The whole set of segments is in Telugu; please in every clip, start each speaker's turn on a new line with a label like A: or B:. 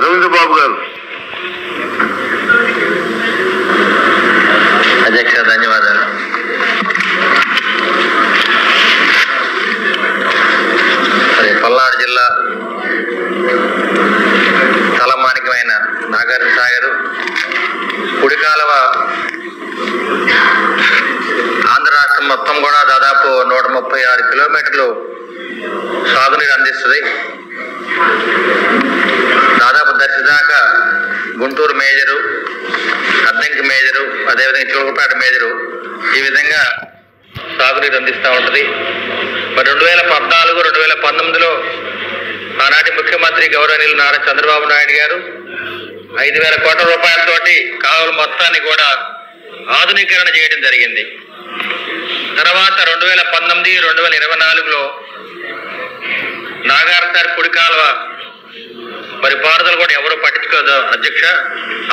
A: అరవింద్ బాబు గారు.
B: అధ్యక్ష ధన్యవాదాలు. మరి పల్నాడు జిల్లా తలమానికమైన నాగార్జున సాగర్ కుడి కాలువ ఆంధ్ర రాష్ట్రం మొత్తం కూడా దాదాపు 136 కిలోమీటర్లు సాగునీరు అందిస్తుంది. దాదాపు దర్శి దాకా గుంటూరు మేజరు, అద్దంకి మేజరు, అదేవిధంగా చిలకపేట మేజరు ఈ విధంగా సాగునీరు అందిస్తూ ఉంటుంది. మరి 2014, 2019లో ఆనాటి ముఖ్యమంత్రి గౌరవనీయులు నారా చంద్రబాబు నాయుడు గారు 5,000 కోట్ల రూపాయలతోటి కాలువల మొత్తాన్ని కూడా ఆధునీకరణ చేయడం జరిగింది. తర్వాత 2019, 2024లో నాగార్జున కుడి కాలువ మరి పారుదల కూడా ఎవరు పట్టించుకోదు అధ్యక్ష.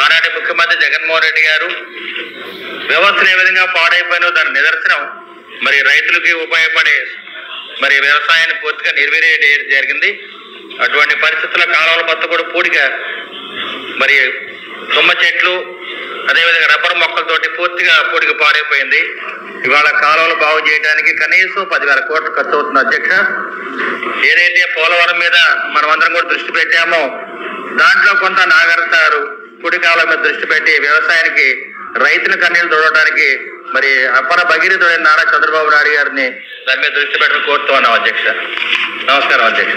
B: ఆనాటి ముఖ్యమంత్రి జగన్మోహన్ రెడ్డి గారు వ్యవస్థను ఏ విధంగా పాడైపోయినో దాని నిదర్శనం మరి రైతులకి ఉపయోగపడే మరి వ్యవసాయాన్ని పూర్తిగా నిర్వీర్యం చేయడం జరిగింది. అటువంటి పరిస్థితుల్లో కాలువల మొత్తం కూడా పూడిగా మరి తుమ్మ చెట్లు అదేవిధంగా రబ్బర్ మొక్కలతోటి పూర్తిగా పూడిగా పాడైపోయింది. ఇవాళ కాలువలు బాగు చేయడానికి కనీసం 10,000 కోట్లు ఖర్చు అవుతుంది అధ్యక్ష. ఏదైతే పోలవరం మీద మనం అందరం కూడా దృష్టి పెట్టామో దాంట్లో కొంత నాగార్జున కుడి కాలువ మీద దృష్టి పెట్టి వ్యవసాయానికి రైతుల కన్నీళ్లు తోడడానికి మరి అపర భగీరథుడైన నారా చంద్రబాబు నాయుడు గారిని దాని మీద దృష్టి పెట్టడం కోరుతూ ఉన్నాం అధ్యక్ష. నమస్కారం అధ్యక్ష.